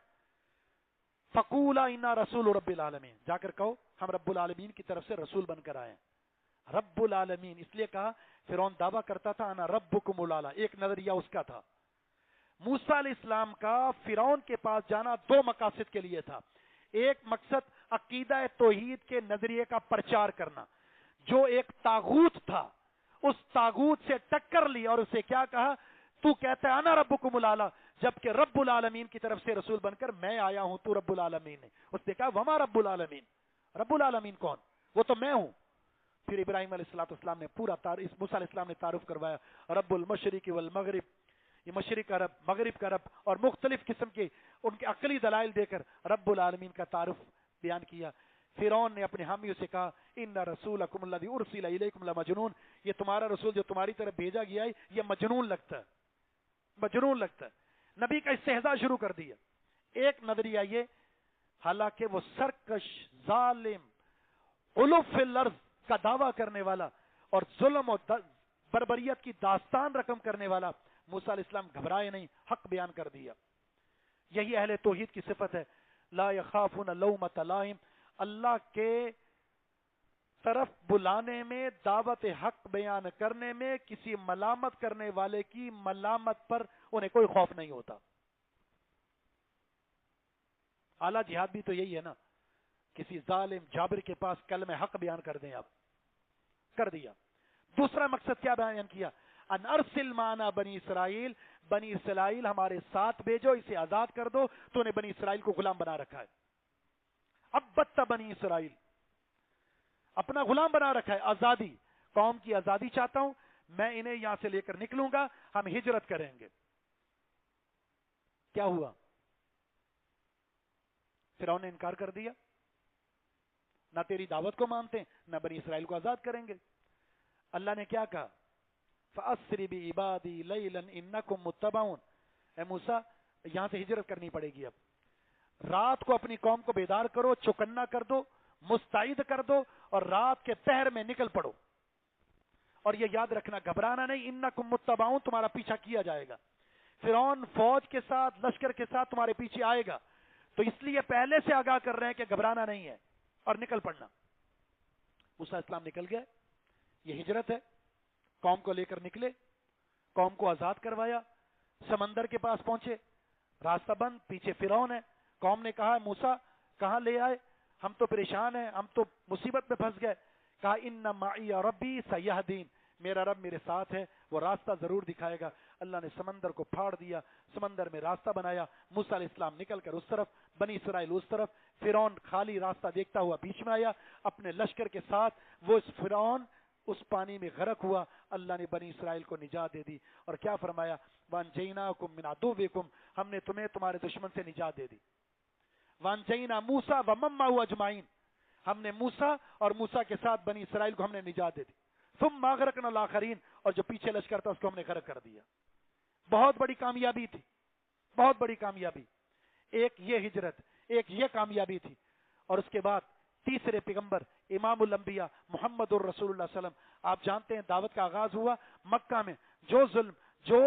فقولا انا رسول رب العالمین، جا کر کہو ہم رب العالمین کی طرف سے رسول بن کر آئے ہیں۔ رب العالمین اس لیے کہا، فرعون دعویٰ کرتا تھا انا ربکم الاعلی، ایک نظریہ اس کا تھا۔ موسیٰ علیہ السلام کا فرعون کے پاس جانا دو مقاصد کے لیے تھا۔ ایک مقصد عقیدہ توحید کے نظریے کا پرچار کرنا، جو ایک طاغوت تھا اس طاغوت سے ٹکر لی اور اسے کیا کہا، تو کہتا ہے انا ربکم الاعلی، جبکہ رب العالمین کی طرف سے رسول بن کر میں آیا ہوں، تو رب العالمین ہے۔ اس نے کہا وما رب العالمین، رب العالمین کون، وہ تو میں ہوں۔ پھر ابراہیم علیہ السلام نے پورا موسیٰ علیہ السلام نے تعارف کروایا، رب المشرق والمغرب، یہ مشرق کا رب، مغرب کا رب، اور مختلف قسم کے ان کے عقلی دلائل دے کر رب العالمین کا تعارف بیان کیا۔ فرعون نے اپنے حامیوں سے کہا ان رسولکم الذی ارسل الیکم لمجنون، یہ تمہارا رسول جو تمہاری طرف بھیجا گیا ہے یہ مجنون لگتا ہے، مجنون لگتا ہے۔ نبی کا استہزاء شروع کر دیا۔ ایک نظریہ یہ، حالانکہ وہ سرکش، ظالم، علو فی الارض کا دعویٰ کرنے والا اور ظلم و بربریت کی داستان رقم کرنے والا، موسیٰ علیہ السلام گھبرائے نہیں، حق بیان کر دیا۔ یہی اہل توحید کی صفت ہے، لا یخافون لومۃ لائم، اللہ کے طرف بلانے میں، دعوت حق بیان کرنے میں کسی ملامت کرنے والے کی ملامت پر انہیں کوئی خوف نہیں ہوتا۔ اعلیٰ جہاد بھی تو یہی ہے نا، کسی ظالم جابر کے پاس کلمہ حق بیان کر دیں آپ، کر دیا۔ دوسرا مقصد کیا بیان کیا، ان ارسل معنا بنی اسرائیل، بنی اسرائیل ہمارے ساتھ بھیجو، اسے آزاد کر دو، تو نے بنی اسرائیل کو غلام بنا رکھا ہے۔ ابت بنی اسرائیل، اپنا غلام بنا رکھا ہے۔ آزادی، قوم کی آزادی چاہتا ہوں میں، انہیں یہاں سے لے کر نکلوں گا، ہم ہجرت کریں گے۔ کیا ہوا، فرعون نے انکار کر دیا، نہ تیری دعوت کو مانتے نہ بنی اسرائیل کو آزاد کریں گے۔ اللہ نے کیا کہا، فَأَسْرِ بِعِبَادِي لَيْلًا إِنَّكُمْ مُتَّبَعُونَ، اے موسیٰ یہاں سے ہجرت کرنی پڑے گی، اب رات کو اپنی قوم کو بیدار کرو، چوکنا کر دو، مستعد کر دو، اور رات کے پہر میں نکل پڑو۔ اور یہ یاد رکھنا، گھبرانا نہیں، إِنَّكُمْ مُتَّبَعُونَ، تمہارا پیچھا کیا جائے گا۔ فرعون فوج کے ساتھ، لشکر کے ساتھ تمہارے پیچھے آئے گا، تو اس لیے پہلے سے آگاہ کر رہے ہیں کہ گھبرانا نہیں ہے اور نکل پڑنا۔ موسیٰ السلام نکل گئے، یہ ہجرت ہے، قوم کو لے کر نکلے، قوم کو آزاد کروایا، سمندر کے پاس پہنچے، راستہ بند، پیچھے فرعون ہے۔ قوم نے کہا موسیٰ کہاں لے آئے، ہم تو پریشان ہیں، ہم تو مصیبت میں پھنس گئے۔ کہا ان معی ربی سیہدین، میرا رب میرے ساتھ ہے، وہ راستہ ضرور دکھائے گا۔ اللہ نے سمندر کو پھاڑ دیا، سمندر میں راستہ بنایا، موسیٰ علیہ السلام نکل کر اس طرف، بنی اسرائیل اس طرف، فرعون خالی راستہ دیکھتا ہوا بیچ میں آیا اپنے لشکر کے ساتھ، وہ فرعون اس پانی میں غرق ہوا۔ اللہ نے بنی اسرائیل کو نجات دے دی، اور کیا فرمایا، وَأَنْجَيْنَاكُمْ مِنْ عَدُوِّكُمْ، ہم نے تمہیں تمہارے دشمن سے نجات دے دی۔ وَأَنْجَيْنَا مُوسَىٰ وَمَن مَّعَهُ أَجْمَعِينَ، ہم نے موسیٰ اور موسیٰ کے ساتھ بنی اسرائیل کو ہم نے نجات دے دی۔ ثُمَّ أَغْرَقْنَا الْآخَرِينَ، اور جو پیچھے لشکر تھا اس کو ہم نے غرق کر دیا۔ بہت بڑی کامیابی تھی، بہت بڑی کامیابی، ایک یہ ہجرت، ایک یہ کامیابی تھی۔ اور اس کے بعد تیسرے پیغمبر امام الانبیاء محمد الرسول اللہ صلی اللہ علیہ وسلم، آپ جانتے ہیں دعوت کا آغاز ہوا مکہ میں، جو ظلم، جو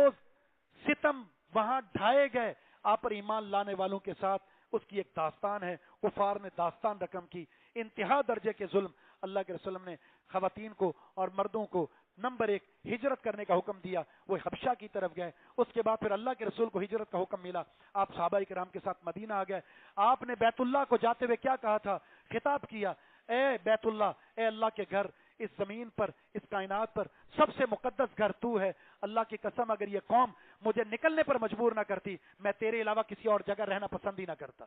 ستم وہاں ڈھائے گئے آپ پر ایمان لانے والوں کے ساتھ، اس کی ایک داستان ہے، کفار نے داستان رقم کی، انتہا درجے کے ظلم۔ اللہ کے رسول نے خواتین کو اور مردوں کو نمبر ایک ہجرت کرنے کا حکم دیا، وہ حبشہ کی طرف گئے۔ اس کے بعد پھر اللہ کے رسول کو ہجرت کا حکم ملا، آپ صحابہ کرام کے ساتھ مدینہ آ گئے۔ آپ نے بیت اللہ کو جاتے ہوئے کیا کہا تھا، خطاب کیا، اے بیت اللہ، اے اللہ کے گھر، اس زمین پر، اس کائنات پر سب سے مقدس گھر تو ہے۔ اللہ کی قسم اگر یہ قوم مجھے نکلنے پر مجبور نہ کرتی، میں تیرے علاوہ کسی اور جگہ رہنا پسند ہی نہ کرتا۔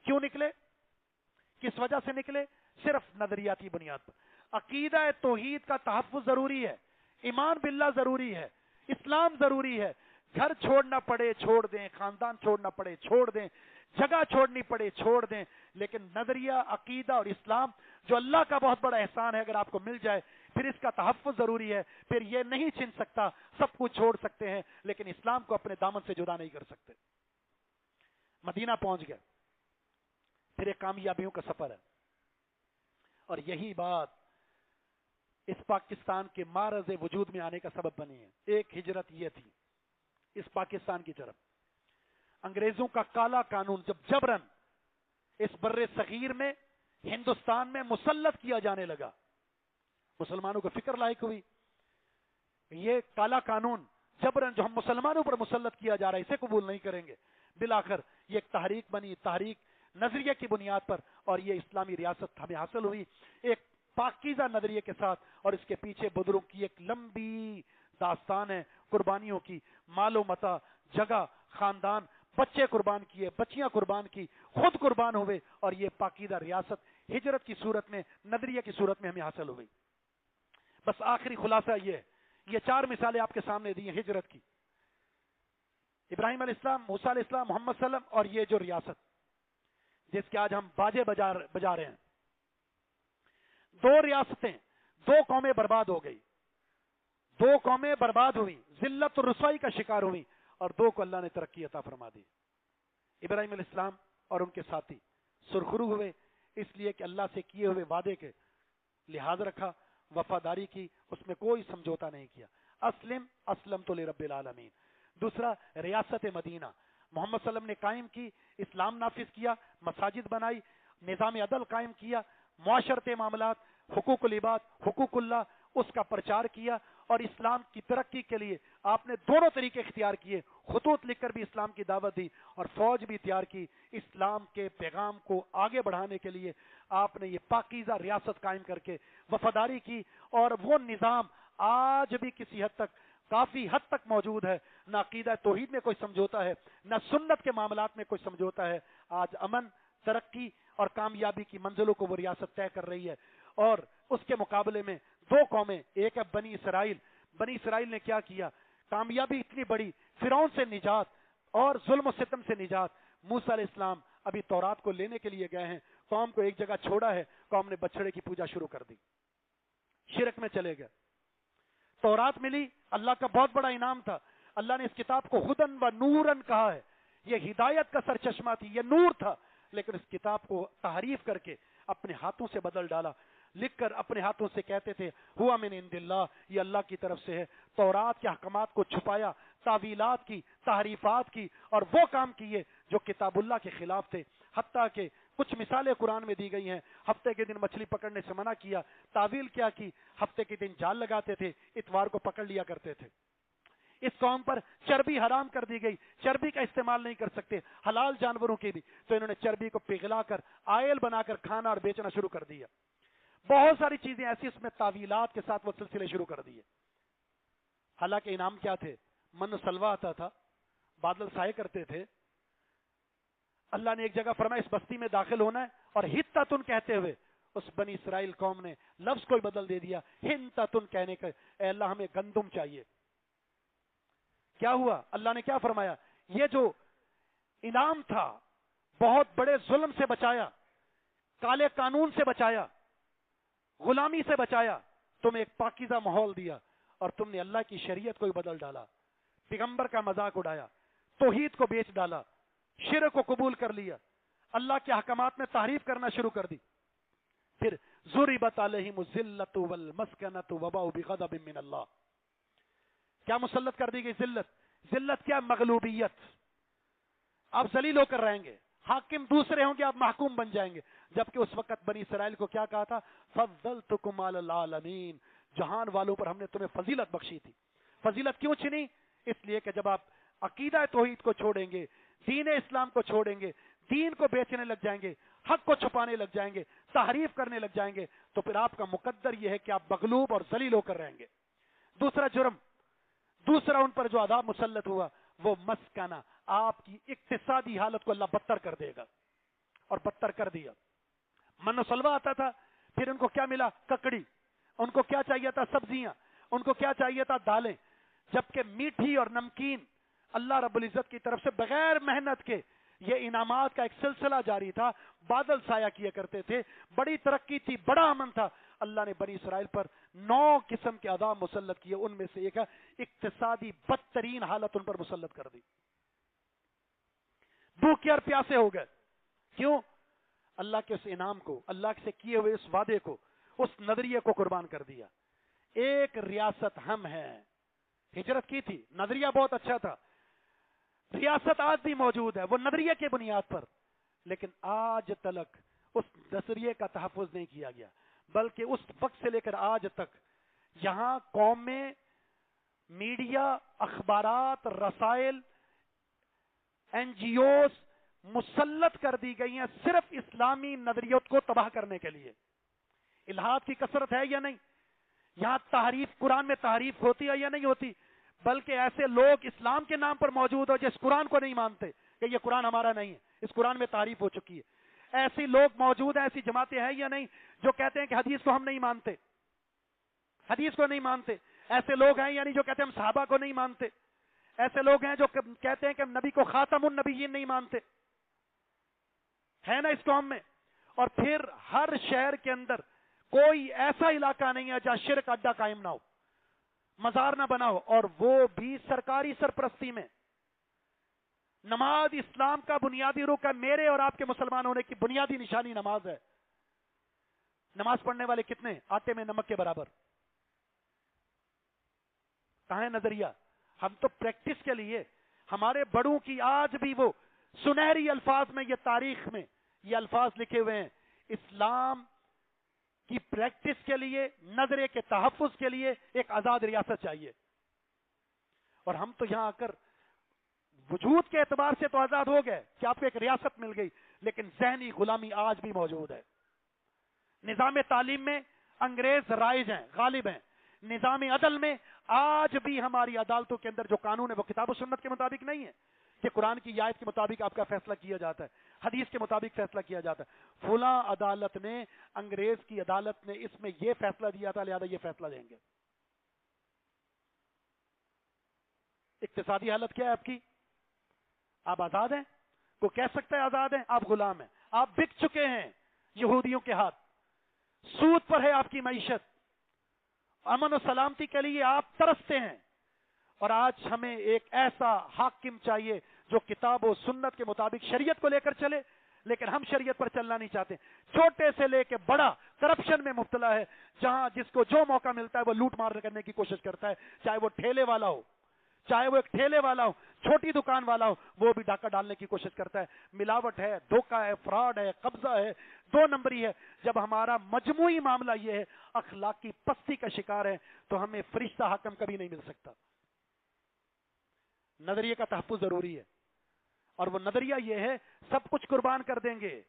کیوں نکلے، کس وجہ سے نکلے، صرف نظریاتی بنیاد پر۔ عقیدہ توحید کا تحفظ ضروری ہے، ایمان باللہ ضروری ہے، اسلام ضروری ہے۔ گھر چھوڑنا پڑے چھوڑ دیں، خاندان چھوڑنا پڑے چھوڑ دیں، جگہ چھوڑنی پڑے چھوڑ دیں، لیکن نظریہ، عقیدہ اور اسلام جو اللہ کا بہت بڑا احسان ہے، اگر آپ کو مل جائے پھر اس کا تحفظ ضروری ہے۔ پھر یہ نہیں چھن سکتا، سب کچھ چھوڑ سکتے ہیں لیکن اسلام کو اپنے دامن سے جدا نہیں کر سکتے۔ مدینہ پہنچ گئے، پھر ایک کامیابیوں کا سفر ہے، اور یہی بات اس پاکستان کے معرض وجود میں آنے کا سبب بنی ہے۔ ایک ہجرت یہ تھی اس پاکستان کی طرف، انگریزوں کا کالا قانون جب جبرن اس بر صغیر میں ہندوستان میں مسلط کیا جانے لگا. مسلمانوں کو فکر لاحق ہوئی یہ کالا قانون جبرن جو ہم مسلمانوں پر مسلط کیا جا رہا ہے اسے قبول نہیں کریں گے. بالآخر یہ ایک تحریک بنی, تحریک نظریے کی بنیاد پر, اور یہ اسلامی ریاست ہمیں حاصل ہوئی ایک پاکیزہ نظریے کے ساتھ. اور اس کے پیچھے بزرگ کی ایک لمبی داستان ہے قربانیوں کی, مال و متاع, جگہ, خاندان, بچے قربان کیے, بچیاں قربان کی, خود قربان ہوئے, اور یہ پاکیزہ ریاست ہجرت کی صورت میں, نظریے کی صورت میں ہمیں حاصل ہوئی. بس آخری خلاصہ یہ 4 مثالیں آپ کے سامنے دی ہیں ہجرت کی, ابراہیم علیہ السلام, موسیٰ علیہ السلام, محمد صلی اللہ علیہ وسلم, اور یہ جو ریاست جس کے آج ہم باجے بجا رہے ہیں. 2 ریاستیں, 2 قومیں برباد ہو گئی, 2 قومیں برباد ہوئی, ذلت اور رسوائی کا شکار ہوئی, اور 2 کو اللہ نے ترقی عطا فرما دی. ابراہیم علیہ السلام اور ان کے ساتھی سرخرو ہوئے اس لیے کہ اللہ سے کیے ہوئے وعدے کے لحاظ رکھا, وفاداری کی, اس میں کوئی سمجھوتا نہیں کیا. اسلمت لرب العالمین. دوسرا ریاست مدینہ محمد صلی اللہ علیہ وسلم نے قائم کی, اسلام نافذ کیا, مساجد بنائی, نظام عدل قائم کیا, معاشرتی معاملات, حقوق العباد, حقوق اللہ, اس کا پرچار کیا, اور اسلام کی ترقی کے لیے آپ نے دونوں طریقے اختیار کیے, خطوط لکھ کر بھی اسلام کی دعوت دی اور فوج بھی تیار کی. اسلام کے پیغام کو آگے بڑھانے کے لیے آپ نے یہ پاکیزہ ریاست قائم کر کے وفاداری کی, اور وہ نظام آج بھی کسی حد تک, کافی حد تک موجود ہے. نہ عقیدہ توحید میں کوئی سمجھوتا ہے, نہ سنت کے معاملات میں کوئی سمجھوتا ہے. آج امن, ترقی اور کامیابی کی منزلوں کو وہ ریاست طے کر رہی ہے. اور اس کے مقابلے میں 2 قومیں, ایک ہے بنی اسرائیل. بنی اسرائیل نے کیا کیا, کامیابی اتنی بڑی, فرعون سے نجات اور ظلم و ستم سے نجات. موسیٰ علیہ السلام ابھی تورات کو لینے کے لیے گئے ہیں, قوم کو ایک جگہ چھوڑا ہے, قوم نے بچڑے کی پوجا شروع کر دی, شرک میں چلے گئے. تورات ملی, اللہ کا بہت بڑا انعام تھا. اللہ نے اس کتاب کو ہدن و نورن کہا ہے, یہ ہدایت کا سرچشمہ تھی, یہ نور تھا. لیکن اس کتاب کو تحریف کر کے اپنے ہاتھوں سے بدل ڈالا, لکھ کر اپنے ہاتھوں سے کہتے تھے ہوا من عند اللہ, یہ اللہ کی طرف سے ہے. تورات کے احکامات کو چھپایا, تعویلات کی, تحریفات کی, اور وہ کام کیے جو کتاب اللہ کے خلاف تھے. حتیٰ کہ کچھ مثالیں قرآن میں دی گئی ہیں, ہفتے کے دن مچھلی پکڑنے سے منع کیا. تعویل کیا کی, ہفتے کے دن جال لگاتے تھے, اتوار کو پکڑ لیا کرتے تھے. اس قوم پر چربی حرام کر دی گئی, چربی کا استعمال نہیں کر سکتے, حلال جانوروں کی بھی, تو انہوں نے چربی کو پگھلا کر آئل بنا کر کھانا اور بیچنا شروع کر دیا. بہت ساری چیزیں ایسی اس میں تعویلات کے ساتھ وہ سلسلے شروع کر دیے. حالانکہ انعام کیا تھے, من و سلوا آتا تھا, بادل سائے کرتے تھے. اللہ نے ایک جگہ فرمایا اس بستی میں داخل ہونا ہے, اور ہتتن کہتے ہوئے اس بنی اسرائیل قوم نے لفظ کو بدل دے دیا, ہنتتن کہنے کا, اے اللہ ہمیں گندم چاہیے. کیا ہوا, اللہ نے کیا فرمایا, یہ جو انعام تھا بہت بڑے ظلم سے بچایا, کالے قانون سے بچایا, غلامی سے بچایا, تمہیں ایک پاکیزہ ماحول دیا, اور تم نے اللہ کی شریعت کو ہی بدل ڈالا, پیغمبر کا مذاق اڑایا, توحید کو بیچ ڈالا, شرک کو قبول کر لیا, اللہ کے احکامات میں تحریف کرنا شروع کر دی. پھر ضربت علیہم الذلۃ والمسکنۃ وباؤوا بغضب من اللہ, کیا مسلط کر دی گئی ذلت. ذلت کیا, مغلوبیت. آپ ذلیل ہو کر رہیں گے, حاکم دوسرے ہوں گے, آپ محکوم بن جائیں گے. جبکہ اس وقت بنی اسرائیل کو کیا کہا تھا, فضلتکم علی العالمین, جہان والوں پر ہم نے تمہیں فضیلت بخشی تھی. فضیلت کیوں چنی, اس لیے کہ جب آپ عقیدہ توحید کو چھوڑیں گے, دین اسلام کو چھوڑیں گے, دین کو بیچنے لگ جائیں گے, حق کو چھپانے لگ جائیں گے, تحریف کرنے لگ جائیں گے, تو پھر آپ کا مقدر یہ ہے کہ آپ مغلوب اور ذلیل ہو کر رہیں گے. دوسرا جرم, دوسرا ان پر جو عذاب مسلط ہوا وہ مسکنہ, آپ کی اقتصادی حالت کو اللہ بدتر کر دے گا, اور بدتر کر دیا. من و سلوا آتا تھا, پھر ان کو کیا ملا, ککڑی. ان کو کیا چاہیے تھا, سبزیاں. ان کو کیا چاہیے تھا, دالیں. جبکہ میٹھی اور نمکین اللہ رب العزت کی طرف سے بغیر محنت کے یہ انعامات کا ایک سلسلہ جاری تھا. بادل سایہ کیا کرتے تھے, بڑی ترقی تھی, بڑا امن تھا. اللہ نے بنی اسرائیل پر 9 قسم کے عذاب مسلط کیے, ان میں سے ایک ہے اقتصادی بدترین حالت ان پر مسلط کر دی. بھوکے اور پیاسے ہو گئے. کیوں, اللہ کے اس انعام کو, اللہ سے کیے ہوئے اس وعدے کو, اس نظریے کو قربان کر دیا. ایک ریاست ہم ہیں, ہجرت کی تھی, نظریہ بہت اچھا تھا, ریاست آج بھی موجود ہے, وہ نظریے کی بنیاد پر. لیکن آج تلک اس نظریے کا تحفظ نہیں کیا گیا، بلکہ اس وقت سے لے کر آج تک یہاں قوم میں میڈیا، اخبارات، رسائل، این جی اوز مسلط کر دی گئی ہیں صرف اسلامی نظریات کو تباہ کرنے کے لیے۔ الہاد کی کثرت ہے یا نہیں؟ یہاں تحریف، قرآن میں تحریف ہوتی ہے یا نہیں ہوتی؟ بلکہ ایسے لوگ اسلام کے نام پر موجود ہو جو اس قرآن کو نہیں مانتے کہ یہ قرآن ہمارا نہیں ہے، اس قرآن میں تعریف ہو چکی ہے۔ ایسی لوگ موجود ہیں، ایسی جماعتیں ہیں یا نہیں جو کہتے ہیں کہ حدیث کو ہم نہیں مانتے، حدیث کو نہیں مانتے؟ ایسے لوگ ہیں یعنی جو کہتے ہیں ہم صحابہ کو نہیں مانتے، ایسے لوگ ہیں جو کہتے ہیں کہ ہم نبی کو خاتم النبیین نہیں مانتے، ہے نا اس قوم میں؟ اور پھر ہر شہر کے اندر کوئی ایسا علاقہ نہیں ہے جہاں شرک اڈا قائم نہ ہو، مزار نہ بنا ہو، اور وہ بھی سرکاری سرپرستی میں۔ نماز اسلام کا بنیادی رکن ہے، میرے اور آپ کے مسلمان ہونے کی بنیادی نشانی نماز ہے۔ نماز پڑھنے والے کتنے؟ آٹے میں نمک کے برابر۔ کہاں ہے نظریہ؟ ہم تو پریکٹس کے لیے، ہمارے بڑوں کی آج بھی وہ سنہری الفاظ میں، یہ تاریخ میں یہ الفاظ لکھے ہوئے ہیں، اسلام کی پریکٹس کے لیے، نظریے کے تحفظ کے لیے ایک آزاد ریاست چاہیے۔ اور ہم تو یہاں آ کر وجود کے اعتبار سے تو آزاد ہو گئے کہ آپ کو ایک ریاست مل گئی، لیکن ذہنی غلامی آج بھی موجود ہے۔ نظام تعلیم میں انگریز رائج ہیں، غالب ہیں۔ نظام عدل میں آج بھی ہماری عدالتوں کے اندر جو قانون ہے وہ کتاب و سنت کے مطابق نہیں ہے کہ قرآن کی آیت کے مطابق آپ کا فیصلہ کیا جاتا ہے، حدیث کے مطابق فیصلہ کیا جاتا ہے۔ فلاں عدالت نے، انگریز کی عدالت نے اس میں یہ فیصلہ دیا تھا، لہذا یہ فیصلہ دیں گے۔ اقتصادی حالت کیا ہے آپ کی؟ آپ آزاد ہیں؟ کوئی کہہ سکتا ہے آزاد ہیں؟ آپ غلام ہیں، آپ بک چکے ہیں یہودیوں کے ہاتھ، سود پر ہے آپ کی معیشت، امن و سلامتی کے لیے آپ ترستے ہیں۔ اور آج ہمیں ایک ایسا حاکم چاہیے جو کتاب و سنت کے مطابق شریعت کو لے کر چلے، لیکن ہم شریعت پر چلنا نہیں چاہتے۔ چھوٹے سے لے کے بڑا کرپشن میں مبتلا ہے، جہاں جس کو جو موقع ملتا ہے وہ لوٹ مار کرنے کی کوشش کرتا ہے، چاہے وہ ٹھیلے والا ہو، چاہے وہ ایک ٹھیلے والا ہو، چھوٹی دکان والا ہو، وہ بھی ڈاکہ ڈالنے کی کوشش کرتا ہے۔ ملاوٹ ہے، دھوکہ ہے، فراڈ ہے، قبضہ ہے، دو نمبری ہے۔ جب ہمارا مجموعی معاملہ یہ ہے، اخلاقی پستی کا شکار ہے، تو ہمیں فرشتہ حاکم کبھی نہیں مل سکتا۔ نظریے کا تحفظ ضروری ہے، اور وہ نظریہ یہ ہے سب کچھ قربان کر دیں گے،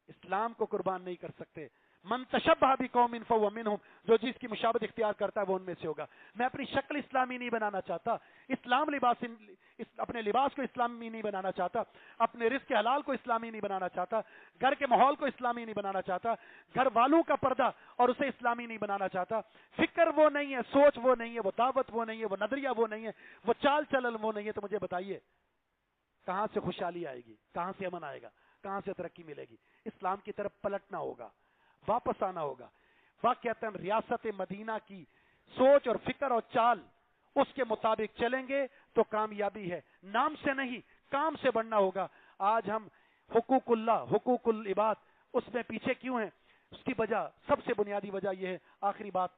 اسلام کو قربان نہیں کر سکتے۔ من تشبہ بقوم فہو منہم، جو جس کی مشابہت اختیار کرتا ہے وہ ان میں سے ہوگا۔ میں اپنی شکل اسلامی نہیں بنانا چاہتا، اپنے لباس کو اسلامی نہیں بنانا چاہتا، اپنے رزق حلال کو اسلامی نہیں بنانا چاہتا، گھر کے ماحول کو اسلامی نہیں بنانا چاہتا، گھر والوں کا پردہ اور اسے اسلامی نہیں بنانا چاہتا۔ فکر وہ نہیں ہے، سوچ وہ نہیں ہے، وہ دعوت وہ نہیں ہے، وہ نظریہ وہ نہیں ہے، وہ چال چلن وہ نہیں ہے، تو مجھے بتائیے کہاں سے خوشحالی آئے گی، کہاں سے امن آئے گا، کہاں سے ترقی ملے گی؟ اسلام کی طرف پلٹنا ہوگا، واپس آنا ہوگا۔ واقعتاً ریاست مدینہ کی سوچ اور فکر اور چال، اس کے مطابق چلیں گے تو کامیابی ہے، نام سے نہیں کام سے بڑھنا ہوگا۔ آج ہم حقوق اللہ، حقوق العباد، اس میں پیچھے کیوں ہیں؟ اس کی وجہ، سب سے بنیادی وجہ یہ ہے، آخری بات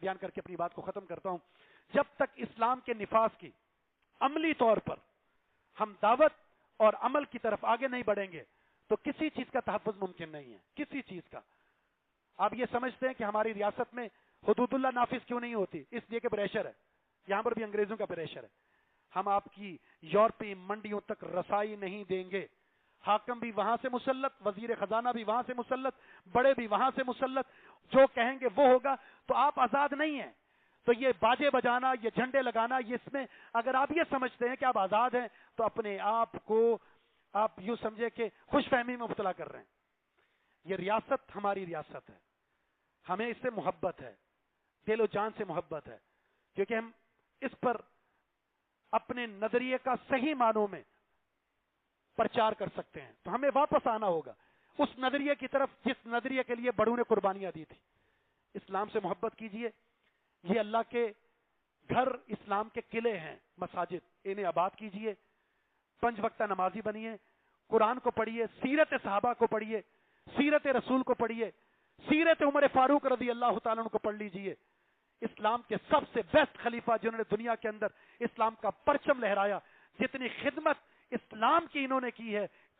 بیان کر کے اپنی بات کو ختم کرتا ہوں۔ جب تک اسلام کے نفاذ کی عملی طور پر ہم دعوت اور عمل کی طرف آگے نہیں بڑھیں گے تو کسی چیز کا تحفظ ممکن نہیں ہے، کسی چیز کا۔ آپ یہ سمجھتے ہیں کہ ہماری ریاست میں حدود اللہ نافذ کیوں نہیں ہوتی؟ اس لیے کہ پریشر ہے، یہاں پر بھی انگریزوں کا پریشر ہے۔ ہم آپ کی یورپی منڈیوں تک رسائی نہیں دیں گے، حاکم بھی وہاں سے مسلط، وزیر خزانہ بھی وہاں سے مسلط، بڑے بھی وہاں سے مسلط، جو کہیں گے وہ ہوگا، تو آپ آزاد نہیں ہیں۔ تو یہ باجے بجانا، یہ جھنڈے لگانا، یہ اس میں اگر آپ یہ سمجھتے ہیں کہ آپ آزاد ہیں تو اپنے آپ کو آپ یوں سمجھے کہ خوش فہمی میں مبتلا کر رہے ہیں۔ یہ ریاست ہماری ریاست ہے، ہمیں اس سے محبت ہے، دل و جان سے محبت ہے، کیونکہ ہم اس پر اپنے نظریے کا صحیح معنوں میں پرچار کر سکتے ہیں۔ تو ہمیں واپس آنا ہوگا اس نظریے کی طرف جس نظریے کے لیے بڑوں نے قربانیاں دی تھی۔ اسلام سے محبت کیجئے، یہ اللہ کے گھر، اسلام کے قلعے ہیں، مساجد، انہیں آباد کیجئے، 5 وقتہ نمازی بنیے، قرآن کو پڑھیے، سیرت صحابہ کو پڑھیے، سیرت رسول کو پڑھیے، سیرت عمر فاروق رضی اللہ تعالیٰ عنہ کو پڑھ لیجئے۔ اسلام کے سب سے بیسٹ خلیفہ جنہوں نے دنیا کے اندر اسلام کا پرچم لہرایا، جتنی خدمت اسلام کی انہوں نے کی ہے،